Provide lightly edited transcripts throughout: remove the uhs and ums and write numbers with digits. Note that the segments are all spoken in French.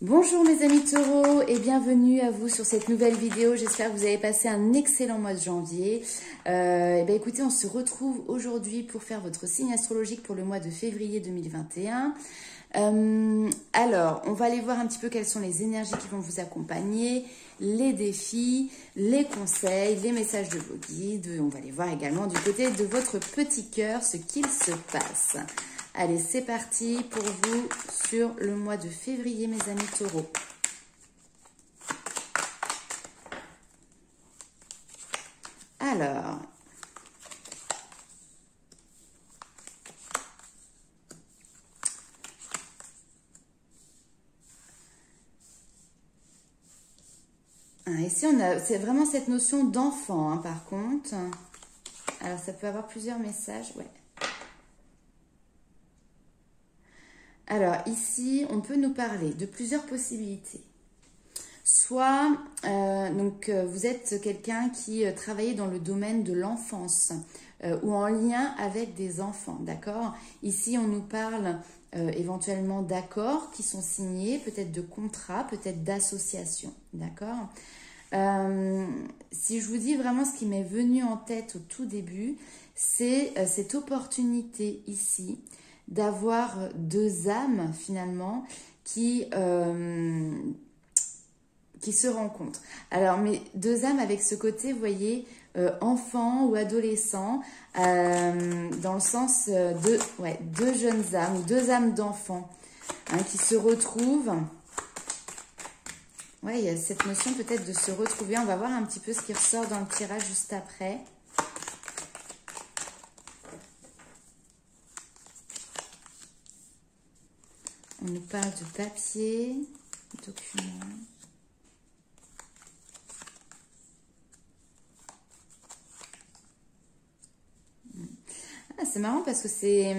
Bonjour mes amis taureaux et bienvenue à vous sur cette nouvelle vidéo. J'espère que vous avez passé un excellent mois de janvier. Écoutez, on se retrouve aujourd'hui pour faire votre signe astrologique pour le mois de février 2021. Alors, on va aller voir un petit peu quelles sont les énergies qui vont vous accompagner, les défis, les conseils, les messages de vos guides. On va aller voir également du côté de votre petit cœur ce qu'il se passe. Allez, c'est parti pour vous sur le mois de février, mes amis taureaux. Alors, ici, c'est vraiment cette notion d'enfant, par contre. Alors, ça peut avoir plusieurs messages, ouais. Alors, ici, on peut nous parler de plusieurs possibilités. Soit, vous êtes quelqu'un qui travaillait dans le domaine de l'enfance ou en lien avec des enfants, d'accord? Ici, on nous parle éventuellement d'accords qui sont signés, peut-être de contrats, peut-être d'associations, d'accord? Si je vous dis vraiment ce qui m'est venu en tête au tout début, c'est cette opportunité ici d'avoir deux âmes finalement qui se rencontrent. Alors, mais deux âmes avec ce côté, vous voyez, enfant ou adolescent, dans le sens de deux jeunes âmes ou deux âmes d'enfants qui se retrouvent. Ouais, il y a cette notion peut-être de se retrouver. On va voir un petit peu ce qui ressort dans le tirage juste après. On nous parle de papier, documents. Ah, c'est marrant parce que c'est...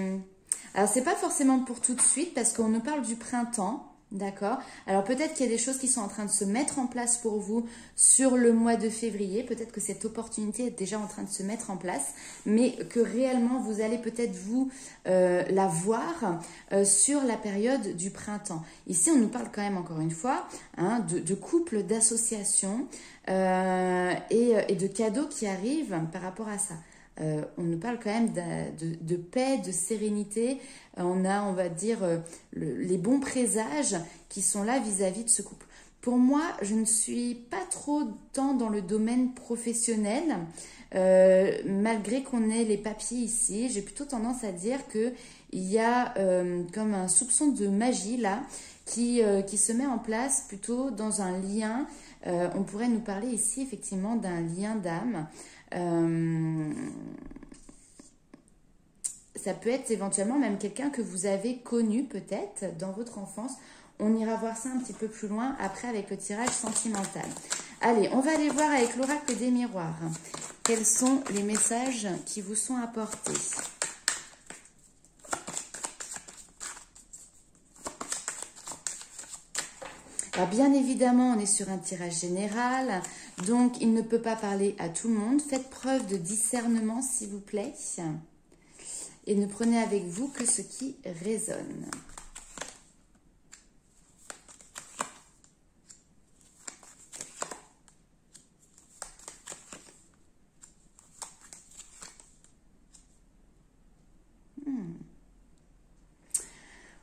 Alors, c'est pas forcément pour tout de suite parce qu'on nous parle du printemps. D'accord. Alors peut-être qu'il y a des choses qui sont en train de se mettre en place pour vous sur le mois de février. Peut-être que cette opportunité est déjà en train de se mettre en place, mais que réellement vous allez peut-être vous la voir sur la période du printemps. Ici, on nous parle quand même encore une fois de couples, d'associations et de cadeaux qui arrivent par rapport à ça. On nous parle quand même de paix, de sérénité. On a, on va dire, les bons présages qui sont là vis-à-vis de ce couple. Pour moi, je ne suis pas trop tant dans le domaine professionnel, malgré qu'on ait les papiers ici. J'ai plutôt tendance à dire qu'il y a comme un soupçon de magie là qui se met en place plutôt dans un lien. On pourrait nous parler ici effectivement d'un lien d'âme. Ça peut être éventuellement même quelqu'un que vous avez connu peut-être dans votre enfance. On ira voir ça un petit peu plus loin après avec le tirage sentimental. Allez, on va aller voir avec l'oracle des miroirs. Quels sont les messages qui vous sont apportés ? Alors bien évidemment, on est sur un tirage général, donc il ne peut pas parler à tout le monde. Faites preuve de discernement, s'il vous plaît. Et ne prenez avec vous que ce qui résonne.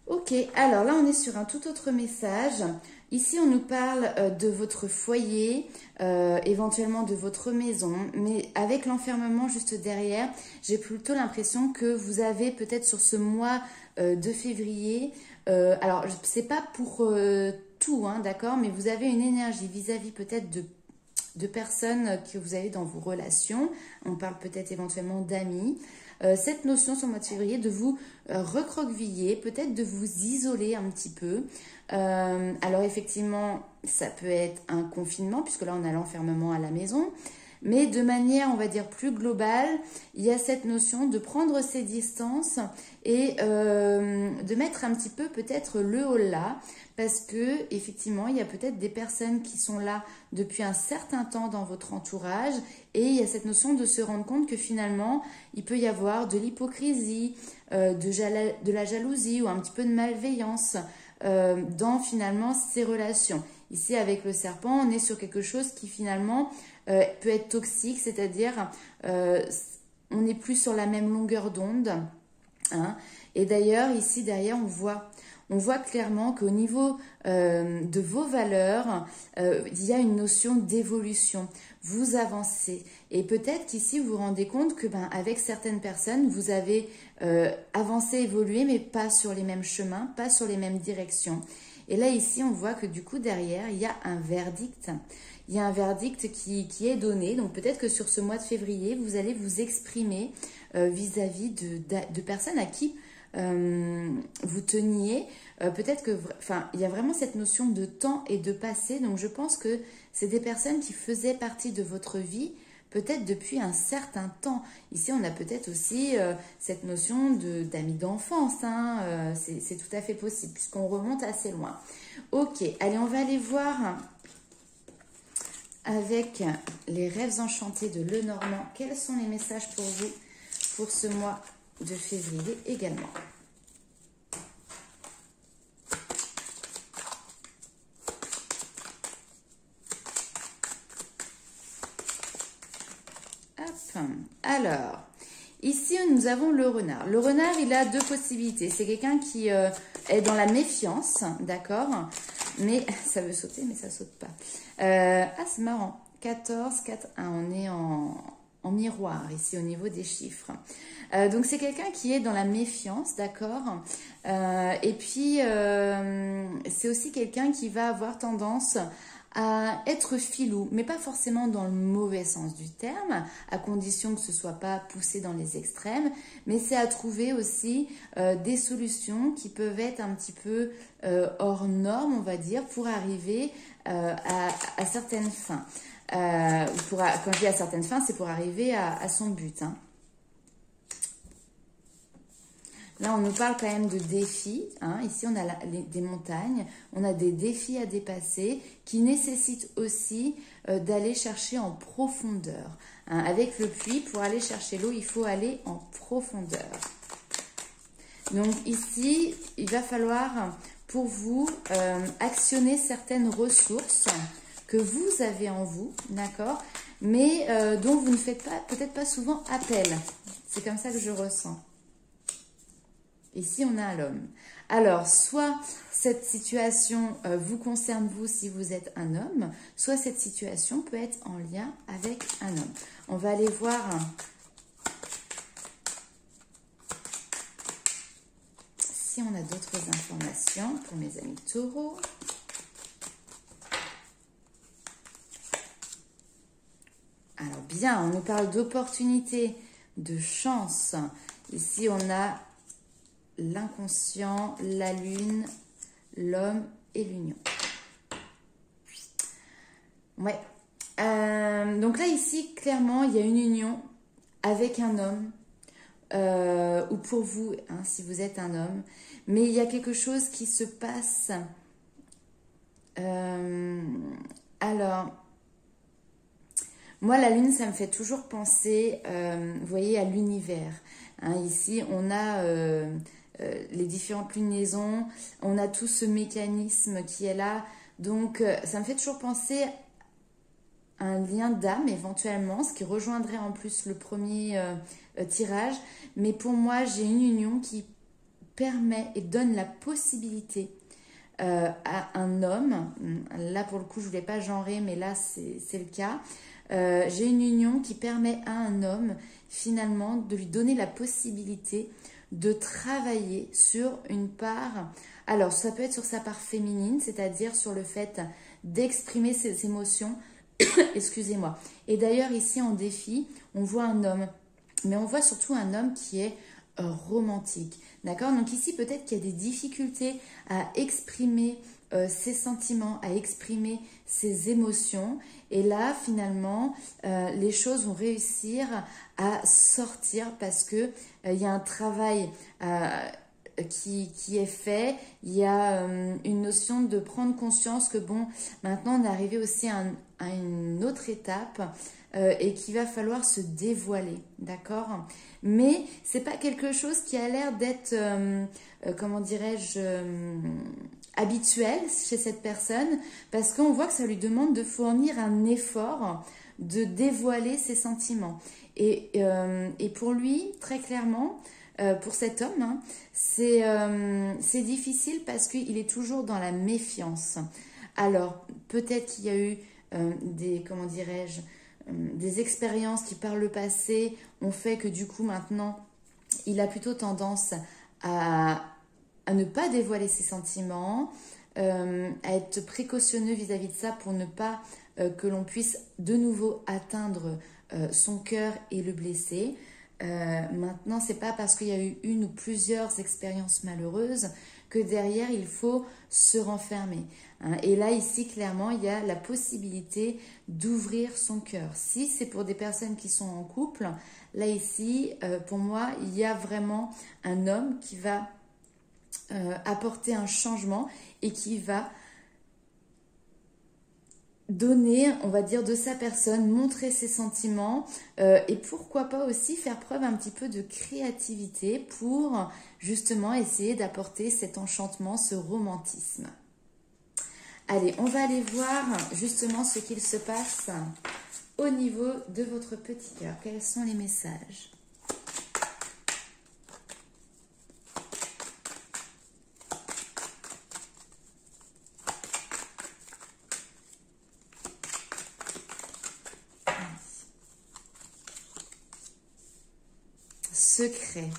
Ok, alors là on est sur un tout autre message. Ici on nous parle de votre foyer, éventuellement de votre maison, mais avec l'enfermement juste derrière, j'ai plutôt l'impression que vous avez peut-être sur ce mois de février, alors c'est pas pour tout, d'accord, mais vous avez une énergie vis-à-vis peut-être de personnes que vous avez dans vos relations. On parle peut-être éventuellement d'amis. Cette notion sur le mois de février de vous recroqueviller, peut-être de vous isoler un petit peu. Alors effectivement, ça peut être un confinement, puisque là on a l'enfermement à la maison. Mais de manière, on va dire, plus globale, il y a cette notion de prendre ses distances et de mettre un petit peu peut-être le holà, parce que effectivement, il y a peut-être des personnes qui sont là depuis un certain temps dans votre entourage et il y a cette notion de se rendre compte que finalement, il peut y avoir de l'hypocrisie, de la jalousie ou un petit peu de malveillance dans finalement ces relations. Ici, avec le serpent, on est sur quelque chose qui finalement peut être toxique, c'est-à-dire on n'est plus sur la même longueur d'onde. Hein. Et d'ailleurs, ici, derrière, on voit clairement qu'au niveau de vos valeurs, il y a une notion d'évolution. Vous avancez. Et peut-être qu'ici, vous vous rendez compte que avec certaines personnes, vous avez avancé, évolué, mais pas sur les mêmes chemins, pas sur les mêmes directions. Et là, ici, on voit que du coup, derrière, il y a un verdict. Il y a un verdict qui est donné. Donc, peut-être que sur ce mois de février, vous allez vous exprimer vis-à-vis de personnes à qui vous teniez. Peut-être que, il y a vraiment cette notion de temps et de passé. Donc, je pense que c'est des personnes qui faisaient partie de votre vie, peut-être depuis un certain temps. Ici, on a peut-être aussi cette notion d'amis d'enfance. Hein, c'est tout à fait possible, puisqu'on remonte assez loin. Ok, allez, on va aller voir avec les rêves enchantés de Lenormand. Quels sont les messages pour vous pour ce mois de février également? Hop. Alors, ici nous avons le renard. Le renard, il a deux possibilités. C'est quelqu'un qui est dans la méfiance, d'accord? Mais ça veut sauter, mais ça saute pas. C'est marrant. 14, 4, 1. On est en miroir ici au niveau des chiffres. Donc c'est quelqu'un qui est dans la méfiance, d'accord? Et puis c'est aussi quelqu'un qui va avoir tendance à être filou, mais pas forcément dans le mauvais sens du terme, à condition que ce soit pas poussé dans les extrêmes, mais c'est à trouver aussi des solutions qui peuvent être un petit peu hors normes, on va dire, pour arriver à certaines fins. Quand je dis à certaines fins, c'est pour arriver à son but. Hein. Là, on nous parle quand même de défis. Hein. Ici, on a des montagnes, on a des défis à dépasser qui nécessitent aussi d'aller chercher en profondeur. Hein. Avec le puits, pour aller chercher l'eau, il faut aller en profondeur. Donc ici, il va falloir pour vous actionner certaines ressources que vous avez en vous, d'accord, mais dont vous ne faites pas, peut-être pas souvent appel. C'est comme ça que je ressens. Ici, on a l'homme. Alors, soit cette situation vous concerne vous si vous êtes un homme, soit cette situation peut être en lien avec un homme. On va aller voir si on a d'autres informations pour mes amis taureaux. Alors bien, on nous parle d'opportunité, de chance. Ici, on a l'inconscient, la lune, l'homme et l'union. Ouais. Donc là, ici, clairement, il y a une union avec un homme, ou pour vous, hein, si vous êtes un homme. Mais il y a quelque chose qui se passe. Alors, moi, la lune, ça me fait toujours penser, vous voyez, à l'univers. Hein, ici, on a les différentes lunaisons, on a tout ce mécanisme qui est là. Donc, ça me fait toujours penser à un lien d'âme, éventuellement, ce qui rejoindrait en plus le premier tirage. Mais pour moi, j'ai une union qui permet et donne la possibilité à un homme, là pour le coup, je ne voulais pas genrer, mais là, c'est le cas. J'ai une union qui permet à un homme, finalement, de lui donner la possibilité de travailler sur une part. Alors, ça peut être sur sa part féminine, c'est-à-dire sur le fait d'exprimer ses émotions. Excusez-moi. Et d'ailleurs, ici, en défi, on voit un homme. Mais on voit surtout un homme qui est romantique. D'accord? Donc ici, peut-être qu'il y a des difficultés à exprimer ses sentiments, à exprimer ses émotions. Et là, finalement, les choses vont réussir à sortir parce que il y a un travail qui est fait. Il y a une notion de prendre conscience que bon, maintenant on est arrivé aussi à une autre étape et qu'il va falloir se dévoiler, d'accord? Mais c'est pas quelque chose qui a l'air d'être, comment dirais-je, habituel chez cette personne parce qu'on voit que ça lui demande de fournir un effort, de dévoiler ses sentiments. Et pour lui, très clairement, pour cet homme, hein, c'est difficile parce qu'il est toujours dans la méfiance. Alors, peut-être qu'il y a eu des, comment dirais-je, des expériences qui par le passé ont fait que du coup maintenant, il a plutôt tendance à ne pas dévoiler ses sentiments, à être précautionneux vis-à-vis de ça pour ne pas que l'on puisse de nouveau atteindre son cœur et le blesser. Maintenant, c'est pas parce qu'il y a eu une ou plusieurs expériences malheureuses que derrière il faut se renfermer. Hein. Et là, ici, clairement, il y a la possibilité d'ouvrir son cœur. Si c'est pour des personnes qui sont en couple, là, ici, pour moi, il y a vraiment un homme qui va apporter un changement et qui va donner, on va dire, de sa personne, montrer ses sentiments et pourquoi pas aussi faire preuve un petit peu de créativité pour justement essayer d'apporter cet enchantement, ce romantisme. Allez, on va aller voir justement ce qu'il se passe au niveau de votre petit cœur. Quels sont les messages ? Secret.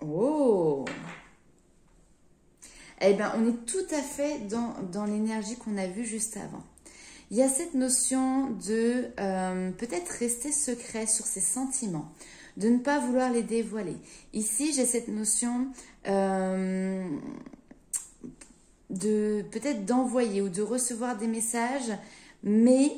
Oh! Eh bien, on est tout à fait dans l'énergie qu'on a vue juste avant. Il y a cette notion de peut-être rester secret sur ses sentiments, de ne pas vouloir les dévoiler. Ici, j'ai cette notion de peut-être d'envoyer ou de recevoir des messages, mais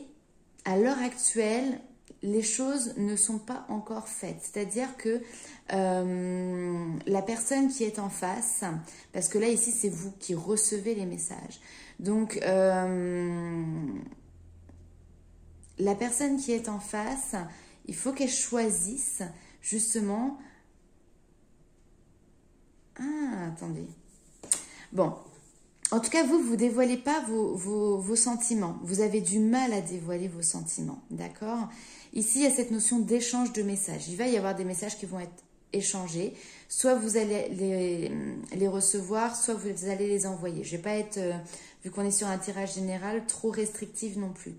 à l'heure actuelle, les choses ne sont pas encore faites. C'est-à-dire que la personne qui est en face, parce que là, ici, c'est vous qui recevez les messages. Donc, la personne qui est en face, il faut qu'elle choisisse justement... Ah, attendez. Bon, en tout cas, vous ne dévoilez pas vos sentiments. Vous avez du mal à dévoiler vos sentiments, d'accord? Ici, il y a cette notion d'échange de messages. Il va y avoir des messages qui vont être échangés. Soit vous allez les recevoir, soit vous allez les envoyer. Je ne vais pas être, vu qu'on est sur un tirage général, trop restrictive non plus.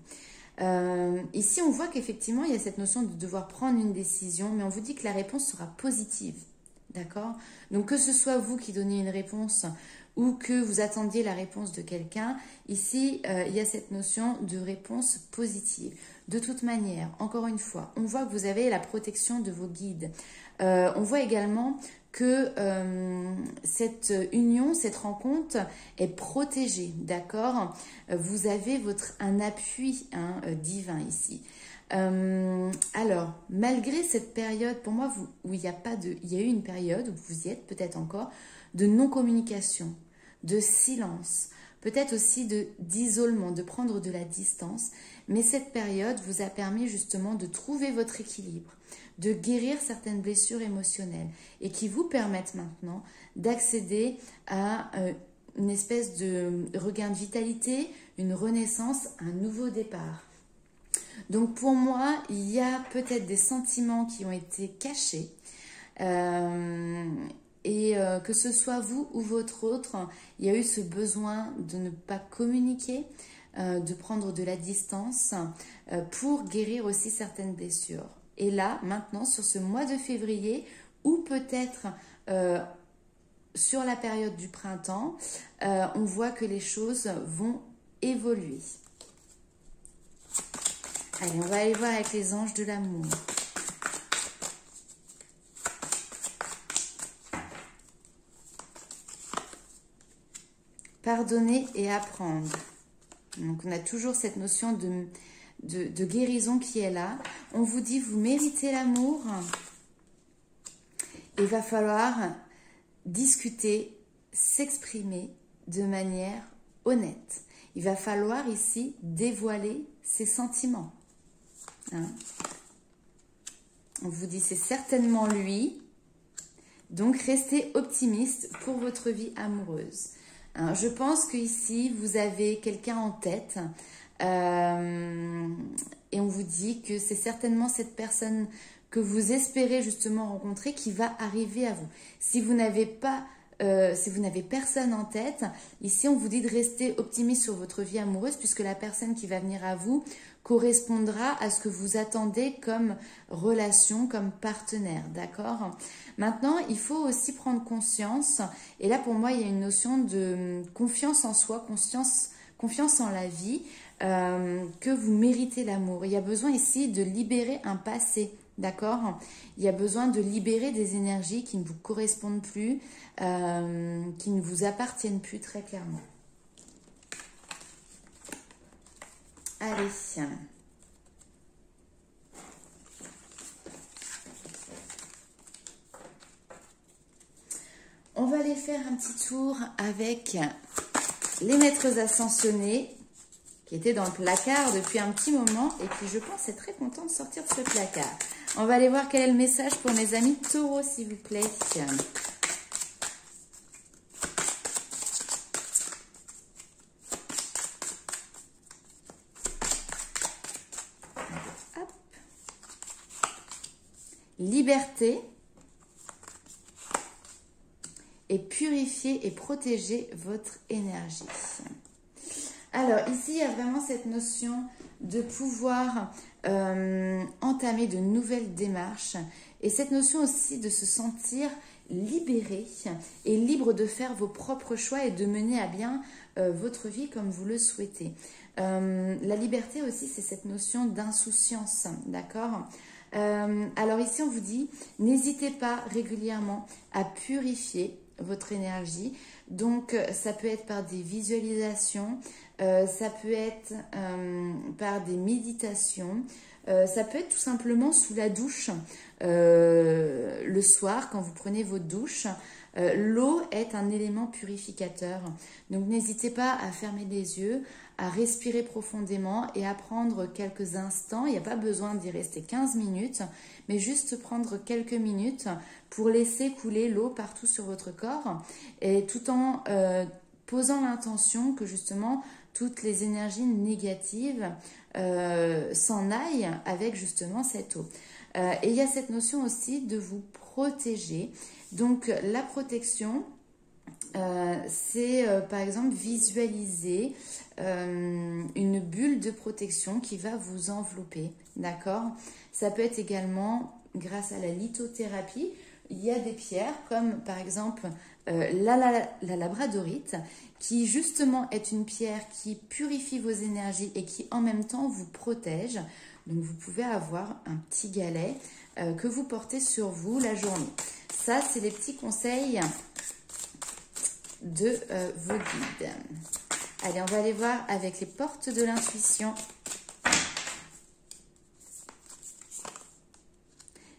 Ici, on voit qu'effectivement, il y a cette notion de devoir prendre une décision, mais on vous dit que la réponse sera positive, d'accord? Donc, que ce soit vous qui donnez une réponse ou que vous attendiez la réponse de quelqu'un, ici, il y a cette notion de réponse positive. De toute manière, encore une fois, on voit que vous avez la protection de vos guides. On voit également que cette union, cette rencontre est protégée, d'accord? Vous avez un appui divin ici. Alors, malgré cette période, pour moi, où il y a eu une période, où vous y êtes peut-être encore, de non-communication, de silence, peut-être aussi d'isolement, de prendre de la distance. Mais cette période vous a permis justement de trouver votre équilibre, de guérir certaines blessures émotionnelles et qui vous permettent maintenant d'accéder à une espèce de regain de vitalité, une renaissance, un nouveau départ. Donc pour moi, il y a peut-être des sentiments qui ont été cachés et que ce soit vous ou votre autre, il y a eu ce besoin de ne pas communiquer, de prendre de la distance pour guérir aussi certaines blessures. Et là, maintenant, sur ce mois de février, ou peut-être sur la période du printemps, on voit que les choses vont évoluer. Allez, on va aller voir avec les anges de l'amour. Pardonner et apprendre. Donc, on a toujours cette notion de guérison qui est là. On vous dit, vous méritez l'amour. Et il va falloir discuter, s'exprimer de manière honnête. Il va falloir ici dévoiler ses sentiments. Hein? On vous dit c'est certainement lui. Donc restez optimiste pour votre vie amoureuse. Hein? Je pense qu'ici vous avez quelqu'un en tête. Et on vous dit que c'est certainement cette personne que vous espérez justement rencontrer qui va arriver à vous. Si vous n'avez personne en tête, ici on vous dit de rester optimiste sur votre vie amoureuse puisque la personne qui va venir à vous correspondra à ce que vous attendez comme relation, comme partenaire, d'accord? Maintenant, il faut aussi prendre conscience, et là pour moi il y a une notion de confiance en soi, confiance en la vie, que vous méritez l'amour. Il y a besoin ici de libérer un passé. D'accord? Il y a besoin de libérer des énergies qui ne vous correspondent plus, qui ne vous appartiennent plus très clairement. Allez. On va aller faire un petit tour avec les maîtres ascensionnés qui étaient dans le placard depuis un petit moment et qui, je pense, est très content de sortir de ce placard. On va aller voir quel est le message pour mes amis taureaux, s'il vous plaît. Hop. Liberté et purifier et protéger votre énergie. Alors ici, il y a vraiment cette notion de pouvoir entamer de nouvelles démarches et cette notion aussi de se sentir libéré et libre de faire vos propres choix et de mener à bien votre vie comme vous le souhaitez. La liberté aussi, c'est cette notion d'insouciance, d'accord ? Alors ici, on vous dit, n'hésitez pas régulièrement à purifier votre énergie. Donc, ça peut être par des visualisations, ça peut être par des méditations, ça peut être tout simplement sous la douche le soir quand vous prenez votre douche. L'eau est un élément purificateur. Donc, n'hésitez pas à fermer les yeux, à respirer profondément et à prendre quelques instants. Il n'y a pas besoin d'y rester 15 minutes, mais juste prendre quelques minutes pour laisser couler l'eau partout sur votre corps et tout en posant l'intention que justement toutes les énergies négatives s'en aillent avec justement cette eau. Et il y a cette notion aussi de vous protéger. Donc la protection, c'est par exemple visualiser une bulle de protection qui va vous envelopper, d'accord? Ça peut être également grâce à la lithothérapie. Il y a des pierres comme par exemple la labradorite qui justement est une pierre qui purifie vos énergies et qui en même temps vous protège. Donc vous pouvez avoir un petit galet que vous portez sur vous la journée. Ça, c'est les petits conseils de vos guides. Allez, on va aller voir avec les portes de l'intuition.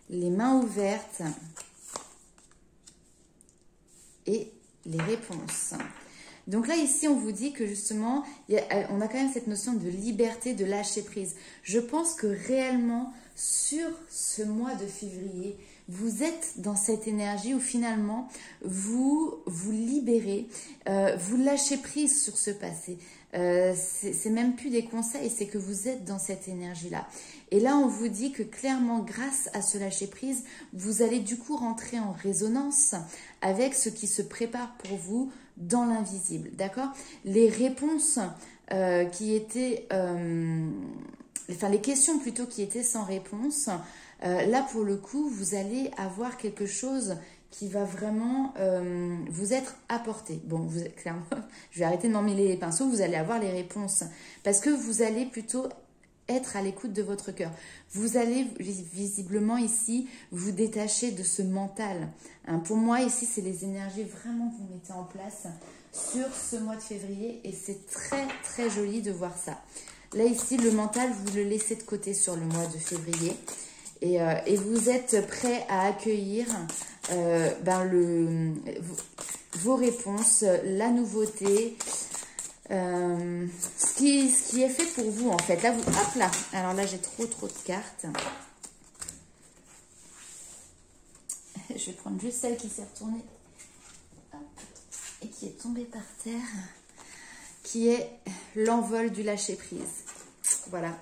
Les mains ouvertes et les réponses. Donc là, ici, on vous dit que justement, on a quand même cette notion de liberté, de lâcher prise. Je pense que réellement, sur ce mois de février, vous êtes dans cette énergie où finalement, vous vous libérez, vous lâchez prise sur ce passé. C'est même plus des conseils, c'est que vous êtes dans cette énergie-là. Et là, on vous dit que clairement, grâce à ce lâcher-prise, vous allez du coup rentrer en résonance avec ce qui se prépare pour vous dans l'invisible, d'accord? Les réponses qui étaient... enfin, les questions plutôt qui étaient sans réponse, là, pour le coup, vous allez avoir quelque chose qui va vraiment vous être apporté. Bon, vous êtes clairement, je vais arrêter de m'emmêler les pinceaux, vous allez avoir les réponses. Parce que vous allez plutôt être à l'écoute de votre cœur. Vous allez visiblement ici vous détacher de ce mental. Hein, pour moi, ici, c'est les énergies vraiment que vous mettez en place sur ce mois de février et c'est très, très joli de voir ça. Là, ici, le mental, vous le laissez de côté sur le mois de février. Et vous êtes prêt à accueillir vos réponses, la nouveauté, ce qui est fait pour vous en fait. Là, hop là, alors là j'ai trop de cartes. Je vais prendre juste celle qui s'est retournée et qui est tombée par terre, qui est l'envol du lâcher-prise. Voilà.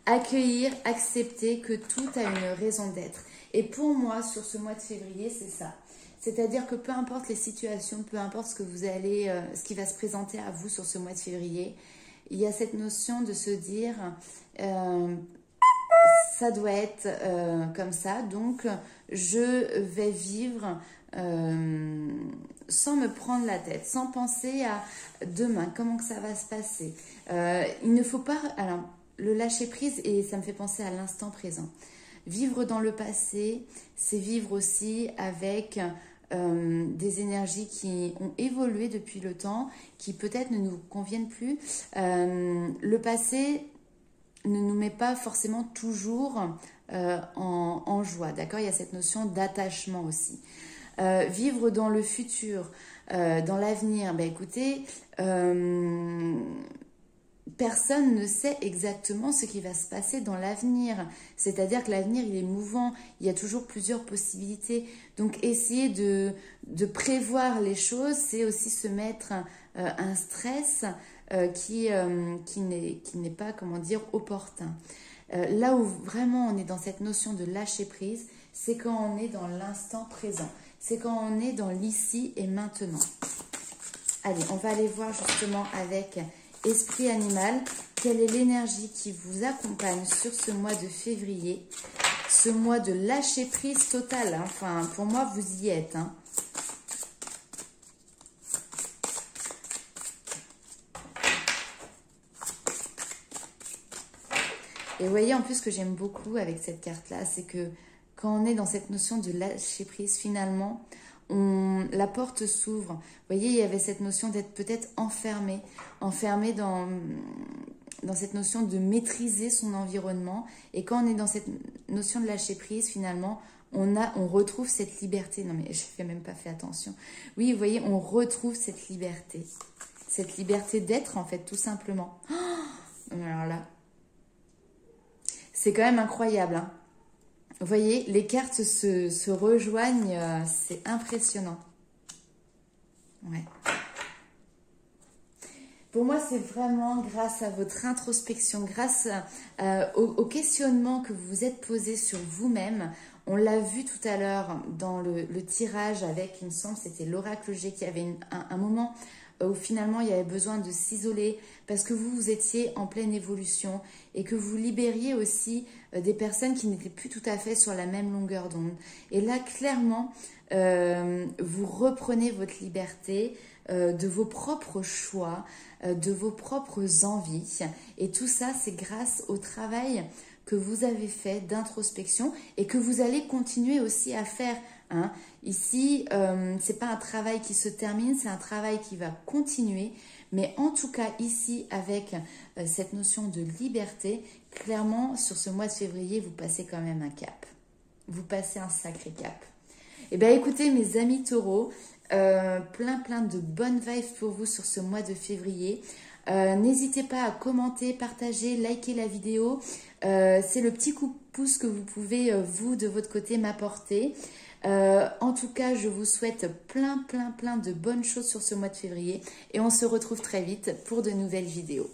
Accueillir, accepter que tout a une raison d'être. Et pour moi, sur ce mois de février, c'est ça. C'est-à-dire que peu importe les situations, peu importe ce que ce qui va se présenter à vous sur ce mois de février, il y a cette notion de se dire, ça doit être comme ça, donc je vais vivre sans me prendre la tête, sans penser à demain, comment que ça va se passer. Il ne faut pas... Alors, le lâcher-prise, et ça me fait penser à l'instant présent. Vivre dans le passé, c'est vivre aussi avec des énergies qui ont évolué depuis le temps, qui peut-être ne nous conviennent plus. Le passé ne nous met pas forcément toujours en joie, d'accord? Il y a cette notion d'attachement aussi. Vivre dans le futur, dans l'avenir, ben écoutez, personne ne sait exactement ce qui va se passer dans l'avenir. C'est-à-dire que l'avenir, il est mouvant, il y a toujours plusieurs possibilités. Donc, essayer de prévoir les choses, c'est aussi se mettre un stress qui n'est pas, comment dire, opportun. Là où vraiment on est dans cette notion de lâcher prise, c'est quand on est dans l'instant présent. C'est quand on est dans l'ici et maintenant. Allez, on va aller voir justement avec Esprit Animal, quelle est l'énergie qui vous accompagne sur ce mois de février, ce mois de lâcher prise totale, hein. Enfin, pour moi, vous y êtes, hein. Et vous voyez, en plus, ce que j'aime beaucoup avec cette carte-là, c'est que quand on est dans cette notion de lâcher prise, finalement, la porte s'ouvre. Vous voyez, il y avait cette notion d'être peut-être enfermé dans cette notion de maîtriser son environnement. Et quand on est dans cette notion de lâcher prise, finalement, on retrouve cette liberté. Non, mais je n'ai même pas fait attention. Oui, vous voyez, on retrouve cette liberté. Cette liberté d'être, en fait, tout simplement. Oh, alors là, c'est quand même incroyable, hein. Vous voyez, les cartes se rejoignent, c'est impressionnant. Ouais. Pour moi, c'est vraiment grâce à votre introspection, grâce au questionnement que vous vous êtes posé sur vous-même. On l'a vu tout à l'heure dans le tirage avec, il me semble, c'était l'oracle G qui avait un moment où finalement il y avait besoin de s'isoler parce que vous étiez en pleine évolution et que vous libériez aussi des personnes qui n'étaient plus tout à fait sur la même longueur d'onde. Et là, clairement, vous reprenez votre liberté de vos propres choix, de vos propres envies. Et tout ça, c'est grâce au travail que vous avez fait d'introspection et que vous allez continuer aussi à faire. Hein. Ici, c'est pas un travail qui se termine, c'est un travail qui va continuer. Mais en tout cas, ici, avec cette notion de liberté, clairement, sur ce mois de février, vous passez quand même un cap. Vous passez un sacré cap. Eh bien, écoutez, mes amis taureaux, plein de bonnes vibes pour vous sur ce mois de février. N'hésitez pas à commenter, partager, liker la vidéo. C'est le petit coup de pouce que vous pouvez, vous, de votre côté, m'apporter. En tout cas, je vous souhaite plein de bonnes choses sur ce mois de février. Et on se retrouve très vite pour de nouvelles vidéos.